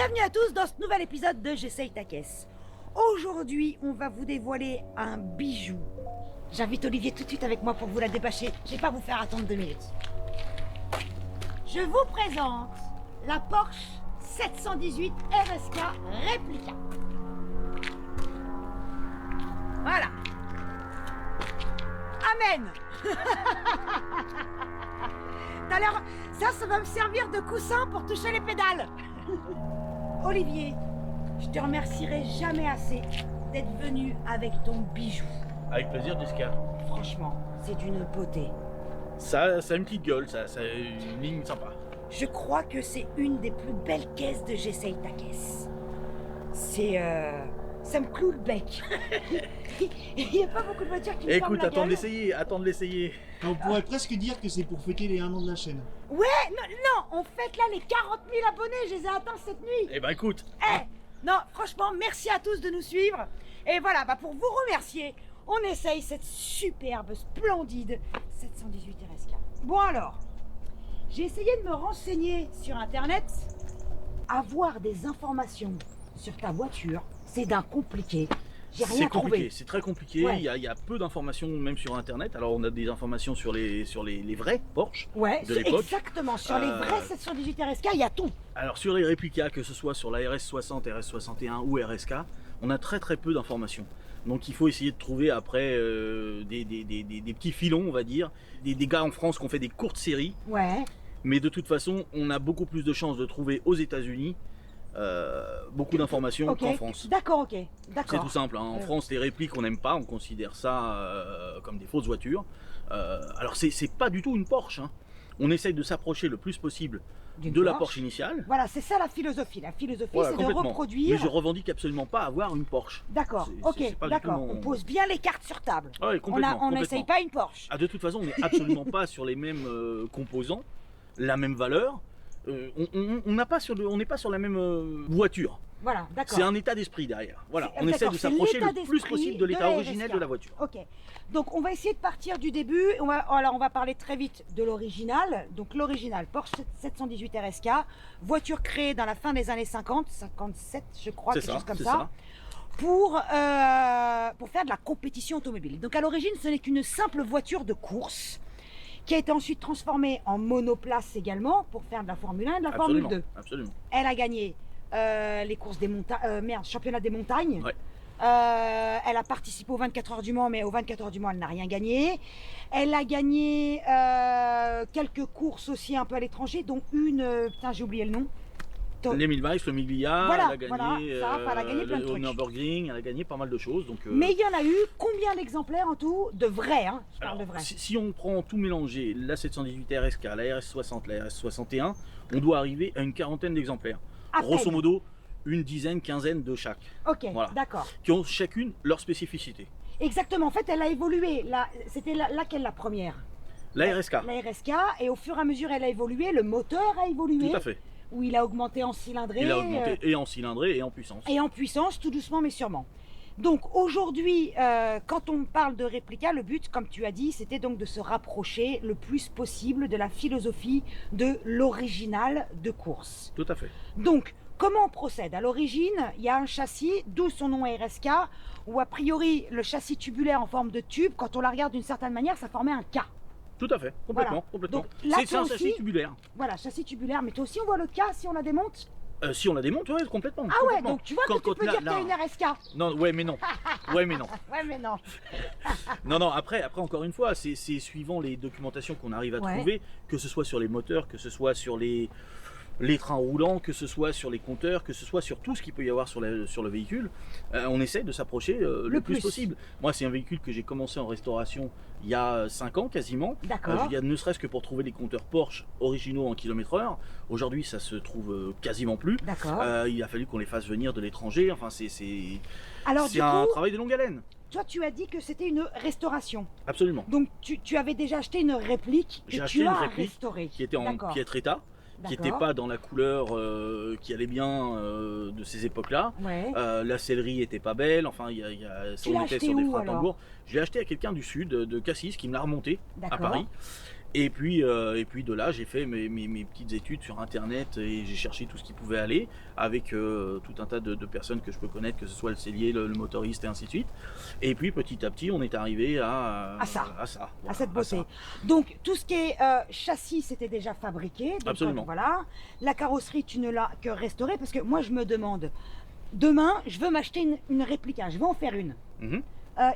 Bienvenue à tous dans ce nouvel épisode de J'essaye ta caisse. Aujourd'hui, on va vous dévoiler un bijou. J'invite Olivier tout de suite avec moi pour vous la débâcher. Je vais pas vous faire attendre 2 minutes. Je vous présente la Porsche 718 RSK Réplica. Voilà. Amen. Tout à l'heure, ça va me servir de coussin pour toucher les pédales. Olivier, je te remercierai jamais assez d'être venu avec ton bijou. Avec plaisir, Jessica. Franchement, c'est d'une beauté. Ça a une petite gueule, ça a une ligne sympa. Je crois que c'est une des plus belles caisses de J'essaye ta caisse. Ça me cloue le bec. Il n'y a pas beaucoup de voitures qui me ferment Écoute, la attends de gueule. l'essayer. On pourrait presque dire que c'est pour fêter les 1 an de la chaîne. Ouais, non, on fête là les 40 000 abonnés, je les ai atteints cette nuit. Eh ben écoute. Non, franchement, merci à tous de nous suivre. Et voilà, pour vous remercier, on essaye cette superbe, splendide 718 RSK. Bon alors, j'ai essayé de me renseigner sur Internet. Avoir des informations sur ta voiture, c'est d'un compliqué. J'ai rien C'est compliqué, trouvé. c'est très compliqué. Ouais. Il y a peu d'informations même sur Internet. Alors on a des informations sur les vrais Porsche Ouais, de l'époque. exactement. Sur les vrais 718 RSK, il y a tout. Alors sur les réplicas, que ce soit sur la RS60, RS61 ou RSK, on a très peu d'informations. Donc il faut essayer de trouver après des petits filons, on va dire, des gars en France qui ont fait des courtes séries. Ouais. Mais de toute façon, on a beaucoup plus de chances de trouver aux États-Unis beaucoup d'informations Ok. qu'en France. D'accord. C'est tout simple, hein. En France, les répliques, on n'aime pas, on considère ça comme des fausses voitures. Alors, c'est pas du tout une Porsche, hein. On essaye de s'approcher le plus possible D'une de la Porsche initiale. Voilà, c'est ça la philosophie. La philosophie, Voilà, c'est de complètement. reproduire. Mais je revendique absolument pas avoir une Porsche. D'accord, C'est pas du d'accord. tout mon- On pose bien les cartes sur table. Ouais, complètement. On n'essaye pas une Porsche. Ah, de toute façon, on n'est absolument pas sur les mêmes composants, la même valeur. On n'est pas sur la même voiture. Voilà, d'accord. C'est un état d'esprit derrière. Voilà, on essaie D'accord, de c'est s'approcher l'état le plus d'esprit possible de de l'état la originel RSK. de la voiture. Ok. Donc on va essayer de partir du début. On va parler très vite de l'original. Donc l'original Porsche 718 RSK, voiture créée dans la fin des années 50, 57 je crois, C'est quelque ça, chose comme c'est ça. ça. Pour faire de la compétition automobile. Donc à l'origine, ce n'est qu'une simple voiture de course qui a été ensuite transformée en monoplace également pour faire de la Formule 1 et de la Formule 2. Absolument. Elle a gagné les courses des montagnes, championnat des montagnes. Ouais. Elle a participé aux 24 heures du Mans, mais aux 24 heures du Mans, elle n'a rien gagné. Elle a gagné quelques courses aussi un peu à l'étranger, dont une, j'ai oublié le nom. Les 1000 miles, le Miglia, Voilà, elle a gagné, elle a gagné plein de le trucs. Nürburgring, elle a gagné pas mal de choses. Donc, Mais il y en a eu combien d'exemplaires en tout? De vrais, hein, je parle alors, de vrais. si on prend tout mélangé, la 718 RSK, la RS60, la RS61, on doit arriver à une quarantaine d'exemplaires. À Grosso peine. modo, une dizaine, quinzaine de chaque, Ok, voilà. d'accord. qui ont chacune leur spécificité. Exactement, en fait, elle a évolué. C'était laquelle la première? La RSK, La RSK, et au fur et à mesure, elle a évolué, le moteur a évolué. tout à fait. Où il a augmenté en cylindrée. Il a augmenté et en cylindrée et en puissance. Et en puissance, tout doucement mais sûrement. Donc aujourd'hui, quand on parle de réplica, le but, comme tu as dit, c'était donc de se rapprocher le plus possible de la philosophie de l'original de course. Tout à fait. Donc, comment on procède? À l'origine, il y a un châssis, d'où son nom RSK, où a priori, le châssis tubulaire en forme de tube, quand on la regarde d'une certaine manière, ça formait un K. Tout à fait, complètement. Voilà. complètement. Donc, là, C'est un toi châssis aussi- tubulaire. Voilà, châssis tubulaire, mais toi aussi on voit le K si on la démonte? Si on la démonte, ouais, complètement. Ah ouais, complètement. donc tu vois que tu peux dire qu'il y a une RSK. Non, ouais, mais non. Ouais, mais non. Ouais, mais non. Non, après, encore une fois, c'est suivant les documentations qu'on arrive à Ouais. trouver, que ce soit sur les moteurs, que ce soit sur les trains roulants, que ce soit sur les compteurs, que ce soit sur tout ce qu'il peut y avoir sur le véhicule, on essaie de s'approcher le plus possible. Moi, c'est un véhicule que j'ai commencé en restauration il y a 5 ans quasiment. D'accord. Il y a ne serait-ce que pour trouver les compteurs Porsche originaux en km/h. Aujourd'hui, ça se trouve quasiment plus. D'accord. Il a fallu qu'on les fasse venir de l'étranger. Enfin, c'est Alors du un coup, travail de longue haleine. toi tu as dit que c'était une restauration. Absolument. Donc tu avais déjà acheté une réplique que J'ai acheté tu une as réplique restaurée. qui était en D'accord. piètre état, qui n'était D'accord. pas dans la couleur qui allait bien de ces époques-là. Ouais. La sellerie était pas belle, enfin, Tu l'as on était acheté sur des où, freins alors tambours. Je l'ai acheté à quelqu'un du sud, de Cassis, qui me l'a remonté à D'accord. Paris. Et puis de là, j'ai fait mes petites études sur Internet et j'ai cherché tout ce qui pouvait aller avec tout un tas de personnes que je peux connaître, que ce soit le sellier, le motoriste et ainsi de suite. Et puis petit à petit, on est arrivé à ça. Voilà, À cette beauté. ça. Donc tout ce qui est châssis, c'était déjà fabriqué. Donc, Absolument. voilà. La carrosserie, tu ne l'as que restaurée parce que moi, je me demande, demain, je veux m'acheter une réplique, je vais en faire une. Mhm.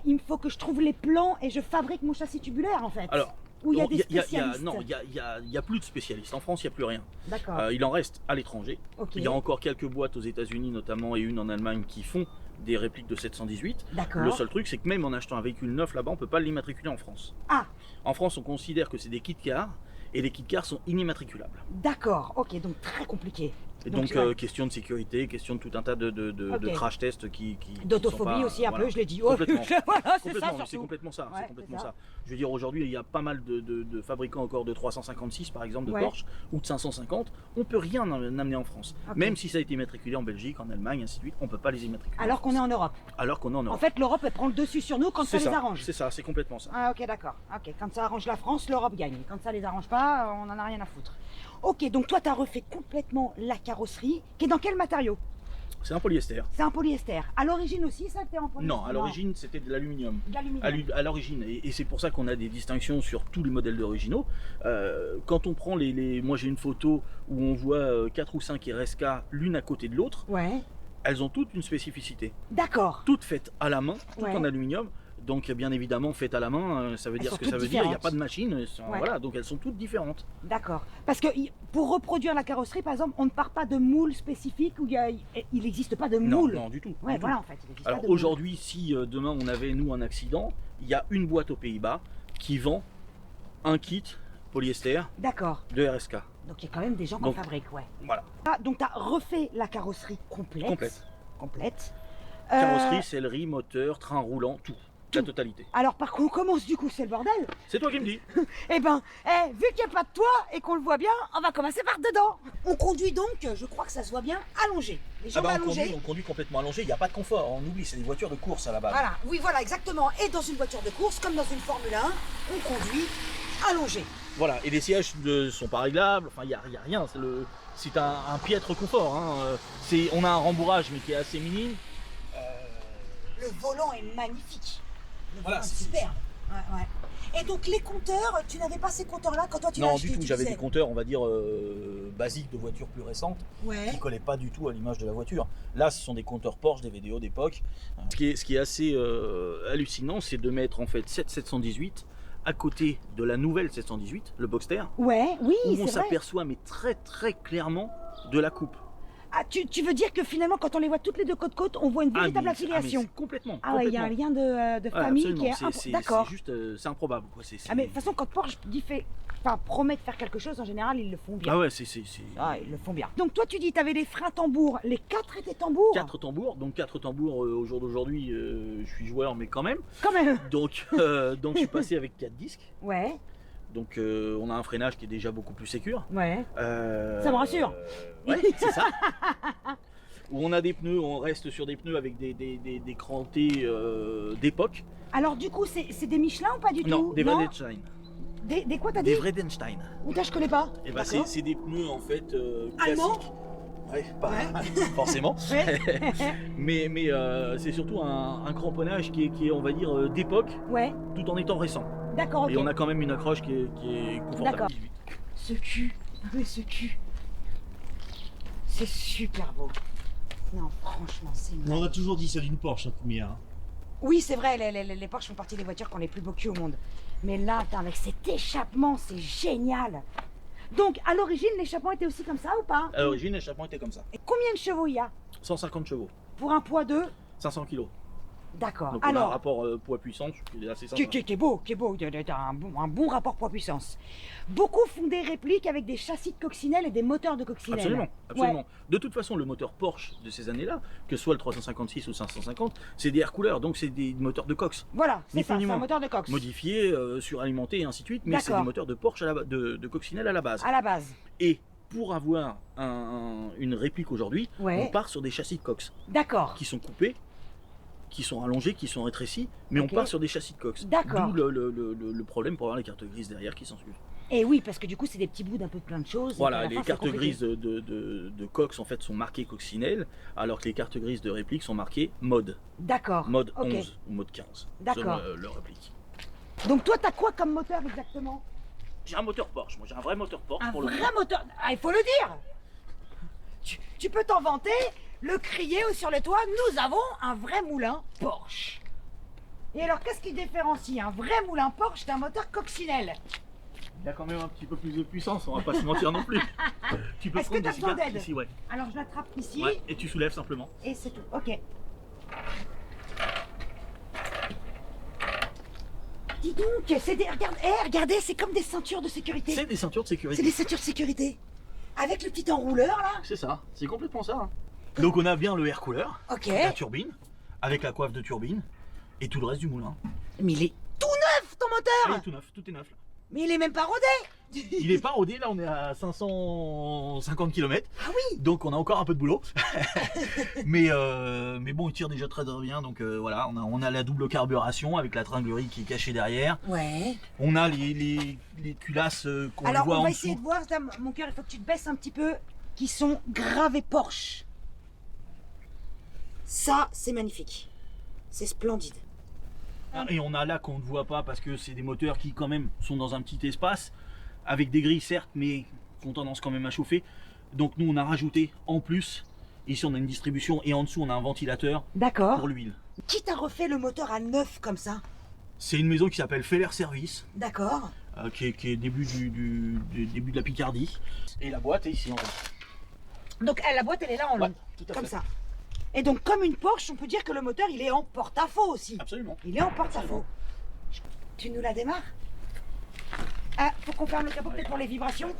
Il me faut que je trouve les plans et je fabrique mon châssis tubulaire en fait. Alors, où il y a bon, des spécialistes. non, il y a plus de spécialistes. En France, il n'y a plus rien. D'accord. Il en reste à l'étranger. Ok. Il y a encore quelques boîtes aux États-Unis notamment et une en Allemagne qui font des répliques de 718. D'accord. Le seul truc, c'est que même en achetant un véhicule neuf là-bas, on ne peut pas l'immatriculer en France. Ah, En France, on considère que c'est des kits cars et les kits cars sont inimmatriculables. d'accord. Ok, donc très compliqué. Et donc, ouais. question de sécurité, question de tout un tas de Ok. crash tests qui D'autophobie sont pas- aussi un voilà. peu, je l'ai dit. Oh, Complètement. voilà, c'est ça Complètement, c'est surtout. complètement ça. Ouais, C'est complètement c'est ça. ça. Je veux dire, aujourd'hui, il y a pas mal de fabricants encore de 356, par exemple, de Ouais. Porsche, ou de 550. On peut rien amener en France. Ok. Même si ça a été immatriculé en Belgique, en Allemagne, ainsi de suite, on peut pas les immatriculer. Alors qu'on est en Europe. Alors qu'on est en En Europe. fait, l'Europe, elle prend le dessus sur nous quand ça C'est les arrange. C'est ça, c'est complètement ça. Ah ok, d'accord. Ok, quand ça arrange la France, l'Europe gagne. Quand ça les arrange pas, on en a rien à foutre. Ok, donc toi, tu as refait complètement la carrosserie, qui est dans quel matériau? C'est un polyester. C'est un polyester. À l'origine aussi, ça, c'était en polyester? Non, à l'origine, c'était de l'aluminium. De l'aluminium. À l'origine, et c'est pour ça qu'on a des distinctions sur tous les modèles d'originaux. Quand on prend moi j'ai une photo où on voit 4 ou 5 RSK l'une à côté de l'autre, Ouais, elles ont toutes une spécificité. d'accord. Toutes faites à la main, toutes Ouais. en aluminium. Donc bien évidemment faites à la main, ça veut Elles dire sont ce que ça toutes veut dire, il n'y a différentes. pas de machine, Ouais. voilà, donc elles sont toutes différentes. D'accord. Parce que pour reproduire la carrosserie, par exemple, on ne part pas de moule spécifique où il n'existe pas de Non, moule. non, du tout. Ouais, du tout. voilà, en fait. Il existe Alors pas de moule. aujourd'hui, si demain on avait nous un accident, il y a une boîte aux Pays-Bas qui vend un kit polyester D'accord. de RSK. Donc il y a quand même des gens qui en Donc- fabriquent, ouais. Voilà. Ah, donc tu as refait la carrosserie complète. Complète. Euh, Carrosserie, sellerie, moteur, train roulant, tout. La totalité. alors par contre, on commence du coup, c'est le bordel. C'est toi qui me dis. Eh ben, vu qu'il n'y a pas de toit et qu'on le voit bien, on va commencer par dedans. On conduit donc, je crois que ça se voit bien, allongé. Les jambes allongées. on conduit complètement allongé, il n'y a pas de confort, on oublie, c'est des voitures de course à la base. Voilà, oui, voilà, exactement. Et dans une voiture de course, comme dans une Formule 1, on conduit allongé. Voilà, et les sièges ne sont pas réglables, enfin il n'y a rien, c'est un piètre confort. Hein. On a un rembourrage mais qui est assez minime. Le volant est magnifique. Le Voilà, volant est c'est- superbe. Ouais, ouais. Et donc les compteurs, tu n'avais pas ces compteurs-là quand toi tu l'as Non, acheté, du tout, tu j'avais disais. des compteurs, on va dire, basiques de voitures plus récentes, Ouais. qui collaient pas du tout à l'image de la voiture. Là, ce sont des compteurs Porsche, des VDO d'époque. Ce qui est assez hallucinant, c'est de mettre en fait cette 718 à côté de la nouvelle 718, le Boxster, Ouais, oui, où on c'est vrai. s'aperçoit mais très très clairement de la coupe. Ah, tu veux dire que finalement, quand on les voit toutes les deux côte-côte, on voit une véritable mais affiliation. c'est complètement. Ah ouais, il y a un lien de Ouais, famille qui absolument. est d'accord. C'est juste, c'est improbable quoi. Ah mais de toute façon, quand Porsche promet de faire quelque chose, en général, ils le font bien. Ah ouais, c'est Ah, ils le font bien. Donc toi, tu dis, tu avais les freins tambours. Les 4 étaient tambours. 4 tambours. Donc 4 tambours au jour d'aujourd'hui, je suis joueur mais quand même. Quand même. Donc je suis passé avec 4 disques. Ouais, Donc on a un freinage qui est déjà beaucoup plus sécure. ouais. Ça me rassure. Ouais, c'est ça. Où on a des pneus, on reste sur des pneus avec des crantés d'époque. Alors du coup, c'est des Michelin ou pas du Non, tout? des Vredenstein. Des quoi t'as dit? Des Vredenstein. Ou je connais pas. Et bah D'accord. c'est des pneus en fait Allemands. classiques. Ouais, pas forcément. Ouais. Mais c'est surtout un cramponnage qui est on va dire d'époque Ouais, tout en étant récent. d'accord, ok. Et on a quand même une accroche qui est confortable. D'accord. Ce cul, oui, ce cul. C'est super beau. Non, franchement, c'est On magnifique. a toujours dit ça d'une Porsche, la première. Hein. Oui, c'est vrai, les Porsche font partie des voitures qui ont les plus beaux culs au monde. Mais là, attends, avec cet échappement, c'est génial. Donc, à l'origine, l'échappement était aussi comme ça ou pas? À l'origine, l'échappement était comme ça. Et combien de chevaux il y a 150 chevaux, pour un poids de... 500 kg. D'accord. Donc on a un Alors, rapport poids-puissance qui est assez qui sympa. est beau, t'as un bon rapport poids-puissance. Beaucoup font des répliques avec des châssis de coccinelle et des moteurs de coccinelle. Absolument, absolument. Ouais. De toute façon, le moteur Porsche de ces années-là, que ce soit le 356 ou 550, c'est des air couleurs, donc c'est des moteurs de Cox. Voilà, c'est Ni ça, plus ni c'est un moins. moteur de cox. Modifiés, suralimentés et ainsi de suite, mais c'est D'accord. des moteurs de Porsche de coccinelle à la base. À la base. Et pour avoir une réplique aujourd'hui, Ouais. on part sur des châssis de Cox D'accord. qui sont coupés qui sont rallongés, qui sont rétrécis, mais Ok. on part sur des châssis de cox. D'accord. D'où le problème pour avoir les cartes grises derrière qui s'en suivent. Et oui, parce que du coup, c'est des petits bouts d'un peu plein de choses. et qu'à Voilà, la les fin, c'est cartes compliqué. grises de cox en fait sont marquées coccinelle, alors que les cartes grises de réplique sont marquées mode. D'accord. Mode Ok. 11 ou mode 15. D'accord. Selon leur réplique. Donc toi, t'as quoi comme moteur exactement? J'ai un moteur Porsche, moi j'ai un vrai moteur Porsche Un pour le vrai moteur. Ah, il faut le dire. Tu peux t'en vanter, le crier sur les toits. Nous avons un vrai moulin Porsche. Et alors, qu'est-ce qui différencie un vrai moulin Porsche d'un moteur coccinelle? Il y a quand même un petit peu plus de puissance, on va pas se mentir non plus. Tu peux Est-ce que prendre t'as des besoin cigares d'aide? ici, ouais. Alors, je l'attrape ici Ouais, et tu soulèves simplement. et c'est tout. Ok. Dis donc, c'est des... regardez, c'est comme des ceintures de sécurité. C'est des ceintures de C'est sécurité. des ceintures de sécurité. Avec le petit enrouleur là. C'est ça, c'est complètement ça. Hein. Donc on a bien le air cooler, Ok. la turbine, avec la coiffe de turbine, et tout le reste du moulin. Mais il est tout neuf ton Ah, il moteur. est tout neuf, tout est neuf là. Mais il est même pas rodé. Il est pas rodé, là on est à 550 km, Ah oui. donc on a encore un peu de boulot. mais bon, il tire déjà très bien, donc voilà, on a la double carburation avec la tringlerie qui est cachée derrière. Ouais. On a les culasses qu'on Alors voit on en va dessous. essayer de voir, Sam, mon cœur, il faut que tu te baisses un petit peu, qui sont gravés Porsche. Ça, c'est magnifique. C'est splendide. Ah, et on a là qu'on ne voit pas parce que c'est des moteurs qui quand même sont dans un petit espace, avec des grilles certes, mais qui ont tendance quand même à chauffer. Donc nous on a rajouté en plus, ici on a une distribution et en dessous on a un ventilateur D'accord. pour l'huile. Qui t'a refait le moteur à neuf comme ça? C'est une maison qui s'appelle Feller Service, D'accord. qui est début début de la Picardie. Et la boîte est ici en fait. Donc la boîte, elle est là en long, Ouais, tout à comme fait. ça. Et donc comme une Porsche, on peut dire que le moteur, il est en porte-à-faux aussi. Absolument. Il est en porte-à-faux. Tu nous la démarres? Ah, faut qu'on ferme le capot peut-être pour les vibrations.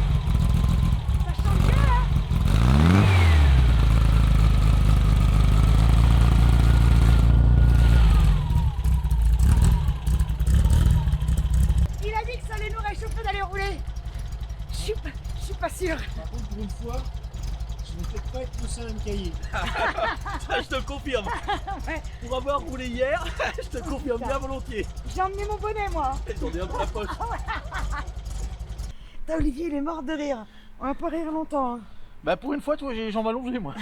Ça chante bien là. Il a dit que ça allait nous réchauffer d'aller rouler. Je suis pas sûre. Par contre, pour une fois, je ne fais pas être poussé un cahier. Ça je te le confirme. Ouais. Pour avoir roulé hier, je te confirme bien volontiers. J'ai emmené mon bonnet moi. J'en ai un dans la poche. Putain, Olivier, il est mort de rire. On va pas rire longtemps. Hein. Bah pour une fois, toi j'ai les jambes allongées moi.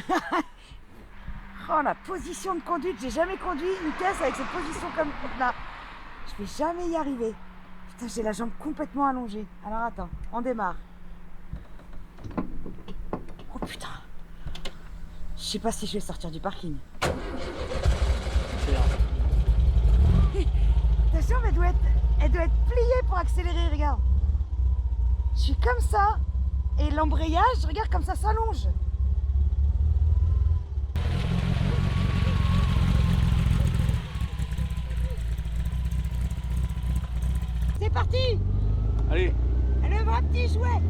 Oh, la position de conduite. J'ai jamais conduit une caisse avec cette position comme là. Je vais jamais y arriver. Putain, j'ai la jambe complètement allongée. Alors attends, on démarre. Oh putain. Je sais pas si je vais sortir du parking. Ta jambe, elle doit être pliée pour accélérer, regarde. Je suis comme ça. Et l'embrayage, regarde comme ça s'allonge. C'est parti. Allez. Le vrai petit jouet.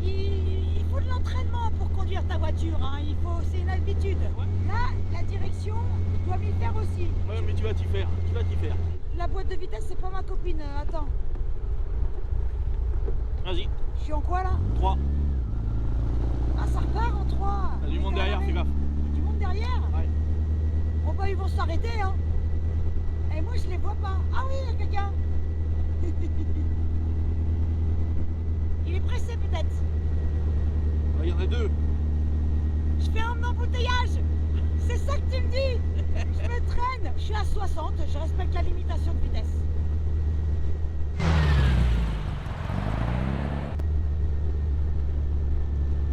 Il faut de l'entraînement pour conduire ta voiture, hein. C'est une habitude. Là, la direction, tu dois m'y faire aussi. Ouais mais tu vas t'y faire, La boîte de vitesse, c'est pas ma copine. Attends, Vas-y, je suis en quoi là? 3. Ah, ça repart en 3. T'as du monde derrière, fais gaffe. Du monde derrière? Ouais. Bon bah ils vont s'arrêter hein. Et moi je les vois pas. Ah oui, il y a quelqu'un. Il est pressé peut-être. Il y en a 2. Je fais un embouteillage. C'est ça que tu me dis. Je me traîne. Je suis à 60, je respecte la limitation de vitesse.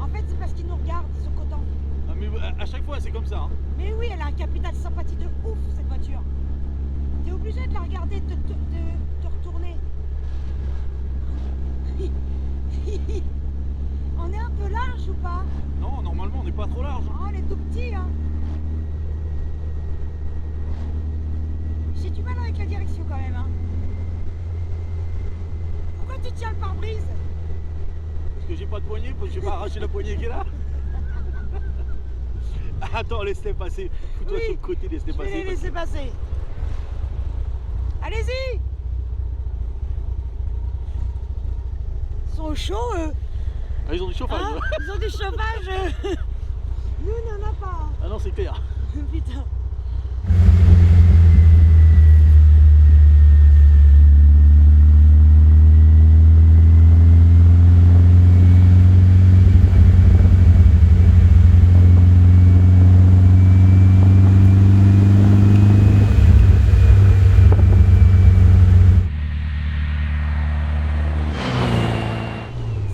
En fait c'est parce qu'ils nous regardent, ils sont contents. Ah, mais à chaque fois c'est comme ça. Hein. Mais oui, elle a un capital sympathie de ouf cette voiture. T'es obligé de la regarder, de te retourner. On est un peu large ou pas? Non, normalement on n'est pas trop large. Hein. Oh, on est tout petit hein. J'ai du mal avec la direction quand même hein. Pourquoi tu tiens le pare-brise? Parce que j'ai pas de poignée, parce que j'ai pas arraché la poignée qui est là. Attends, laisse-les passer. Fous-toi Oui, sur le côté, laisse-les Je vais les passer. laisser passer. Allez-y! Ils sont chauds, eux. Ah, ils ont du chauffage. Hein, ils ont du chauffage. Nous, on n'en a pas. Ah non, c'est clair. Putain.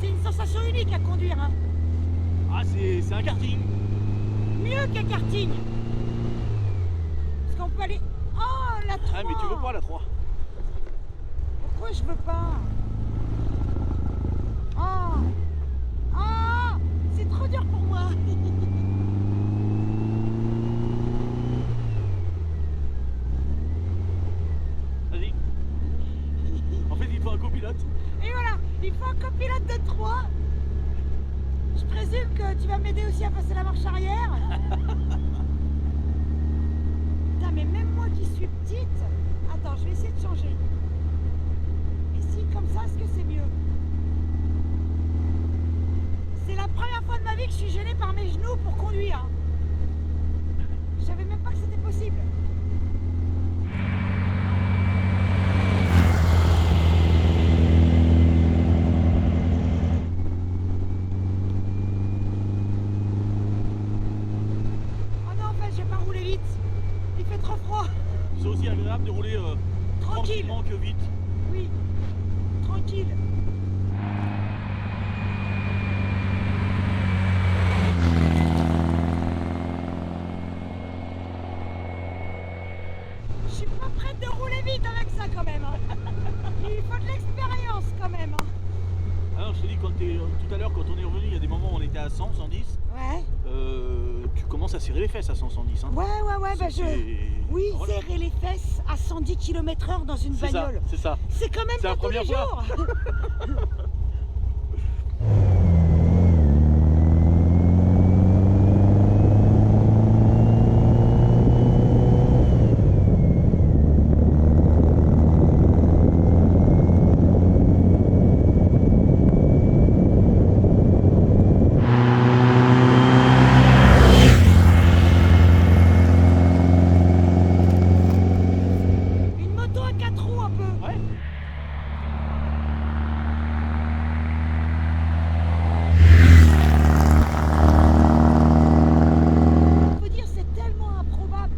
C'est une sensation unique à conduire, hein. Ah, c'est un karting. Mieux qu'un karting. Parce qu'on peut aller... Oh, la 3. Ah, mais tu veux pas la 3? Pourquoi je veux pas? Oh. Oh, c'est trop dur pour moi. Vas-y. En fait, il faut un copilote. Et voilà, il faut un copilote de 3. Je présume que tu vas m'aider aussi à passer la marche arrière. Putain, mais même moi qui suis petite... Attends, je vais essayer de changer. Et si, comme ça, est-ce que c'est mieux? C'est la première fois de ma vie que je suis gênée par mes genoux pour conduire. Je savais même pas que c'était possible. Oh non, en fait, je vais pas rouler vite. Il fait trop froid. C'est aussi agréable de rouler Tranquille. tranquillement que vite. Oui, tranquille. Je suis pas prête de rouler vite avec ça quand même, hein. Il faut de l'expérience quand même, hein. Alors, je te dis, tout à l'heure, quand on est revenu, il y a des moments où on était à 100, 110. Ouais, Tu commences à serrer les fesses à 100, 110. Hein. ouais, bah Oui, Voilà. serrer les fesses à 110 km/h dans une C'est ça, bagnole. c'est ça. C'est quand même C'est pas la tous les première fois. jours. Une moto à 4 roues un peu. Ouais. Faut dire c'est tellement improbable.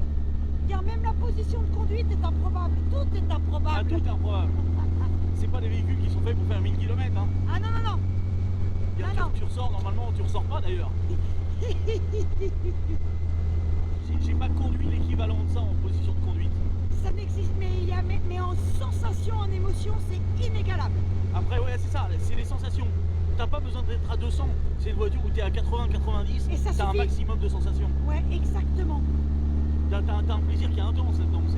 Car même la position de conduite est improbable. Tout est Ah, improbable. tout est improbable. C'est pas des véhicules qui sont faits pour faire 1000 km. Hein. Ah non, non, non. Regarde, Ah non. tu ressors, normalement, tu ressors pas d'ailleurs. J'ai pas conduit l'équivalent de ça en position de conduite. Ça n'existe, mais en sensation, en émotion, c'est inégalable. Après, ouais, c'est ça, c'est les sensations. T'as pas besoin d'être à 200. C'est une voiture où t'es à 80, 90. Et ça T'as un suffit. maximum de sensations. Ouais, exactement. T'as un plaisir qui est intense là-dedans. Je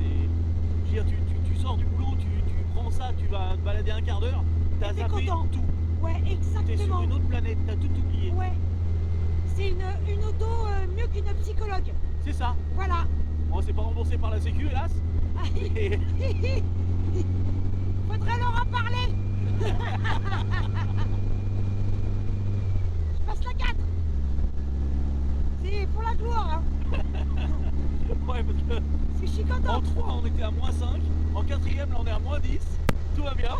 veux dire, tu sors du boulot, tu prends ça, tu vas te balader un quart d'heure, t'as Et t'es zappé content. tout. Ouais, T'es sur exactement. une autre planète, t'as tout oublié. Ouais. C'est une auto mieux qu'une psychologue. C'est ça. Voilà. Bon, c'est pas remboursé par la Sécu, hélas. Et- Faudrait leur en parler. Je passe la 4. C'est pour la gloire, hein. Ouais, parce que Parce que je suis en contente. 3, on était à moins 5. En 4ème, là, on est à moins 10. Tout va bien.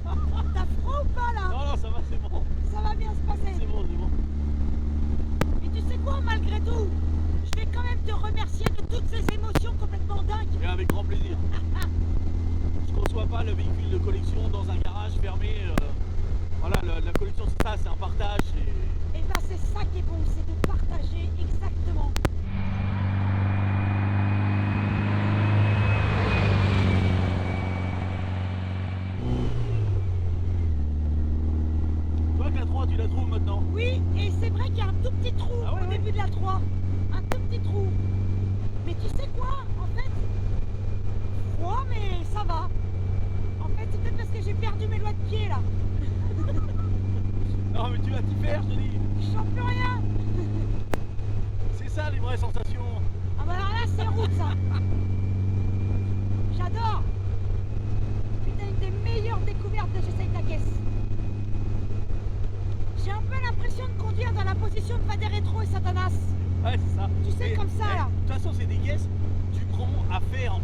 T'as froid ou pas là? Non, non, ça va, c'est bon. Ça va bien se passer. C'est bon, c'est bon. Et tu sais quoi, malgré tout, je vais quand même te remercier de toutes ces émotions complètement dingues. Et avec grand plaisir. Je conçois pas le véhicule de collection dans un garage fermé. Voilà, la collection, c'est ça, c'est un partage. Et ben c'est ça qui est bon, c'est de partager exactement. Toi, que la 3, tu la trouves maintenant. Oui, et c'est vrai qu'il y a un tout petit trou Ah ouais, au ouais. début de la 3. Un tout petit trou. Mais tu sais quoi, en fait, froid, mais ça va. En fait, c'est peut-être parce que j'ai j'ai perdu mes doigts de pied là. Non mais tu vas t'y faire, je te dis. Je sens plus rien. C'est ça les vraies sensations. Ah bah alors là c'est route ça. J'adore. Putain, une des meilleures découvertes de J'essaye ta caisse. J'ai un peu l'impression de conduire dans la position de Vader Rétro et Satanas. Ouais, c'est ça. Tu sais, comme ça, là. De toute façon, c'est des caisses, tu prends à faire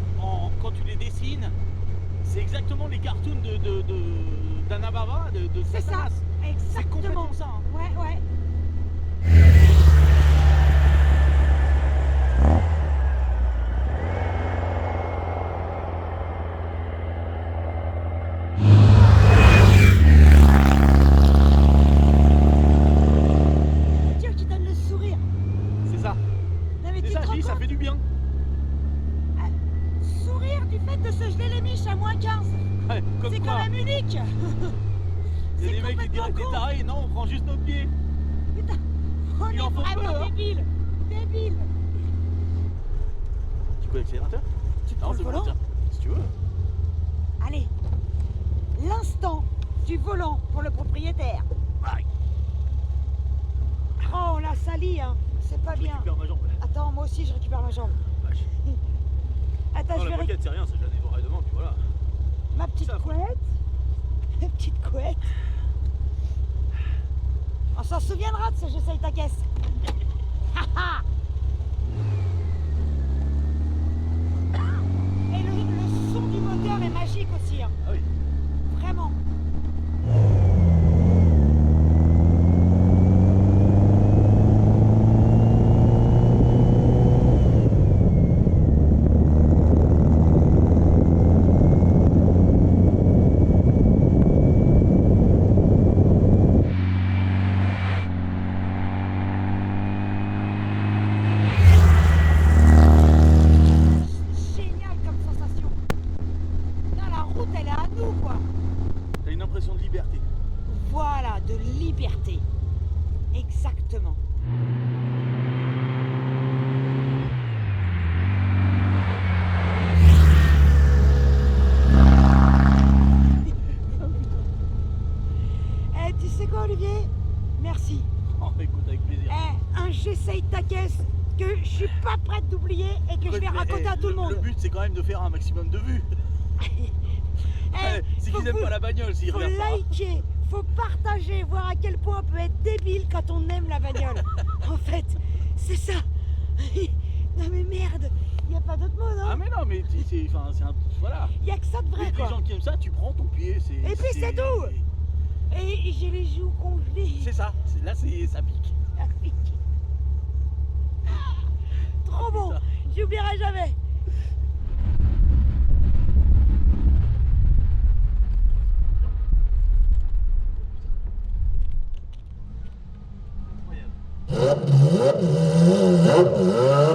quand tu les dessines. C'est exactement les cartoons d'Anna-Barbara, de C'est ça, Satanas. C'est exactement. complètement ça. Hein. Ouais, ouais. Dieu qui donne le sourire. C'est ça. Non, mais C'est tu ça, te je rends dis, ça compte fait du bien. Sourire du fait de se geler les miches à moins 15. Ouais, comme C'est quoi, quand même unique. il y a c'est des mecs qui diraient complètement t'es con. taré, non, on prend juste nos pieds. Putain, on Il est en faut vraiment peu, hein. débile. Débile. Tu peux l'accélérateur? Tu prends Non, le c'est bon, volant. tiens. Si tu veux. Allez, l'instant du volant pour le propriétaire. Aïe. Oh, on l'a sali, hein. C'est pas Je bien. récupère ma jambe. Attends, moi aussi je récupère ma jambe. Vache. Attends, Non, je la vais moquette, c'est rien, c'est juste la dévorer devant, puis voilà. ma petite Ça, couette. Ma petite couette. On s'en souviendra de ce J'essaye ta caisse. Et le son du moteur est magique aussi. Hein. Ah oui. Vraiment. Génial comme sensation. Non, la route elle est à nous quoi. T'as une impression de liberté. Voilà, de liberté. Exactement. Eh, tu sais quoi, Olivier? Merci. Oh, écoute, avec plaisir. Eh, un J'essaye ta caisse que je suis pas prête d'oublier et que je vais raconter à tout le monde. Le but, c'est quand même de faire un maximum de vues. Eh, S'ils faut n'aiment vous- pas la bagnole, s'ils faut regardent pas. liker, faut partager, voir à quel point on peut être débile quand on aime la bagnole. En fait, c'est ça. Non mais merde, il n'y a pas d'autre mot, non? Ah mais non, mais c'est un... Voilà. Il n'y a que ça de vrai, Les quoi. gens qui aiment ça, tu prends ton pied. Et puis c'est tout. Et j'ai les joues congelées. C'est ça. Là, ça pique. Trop bon, putain. j'oublierai jamais. Incroyable.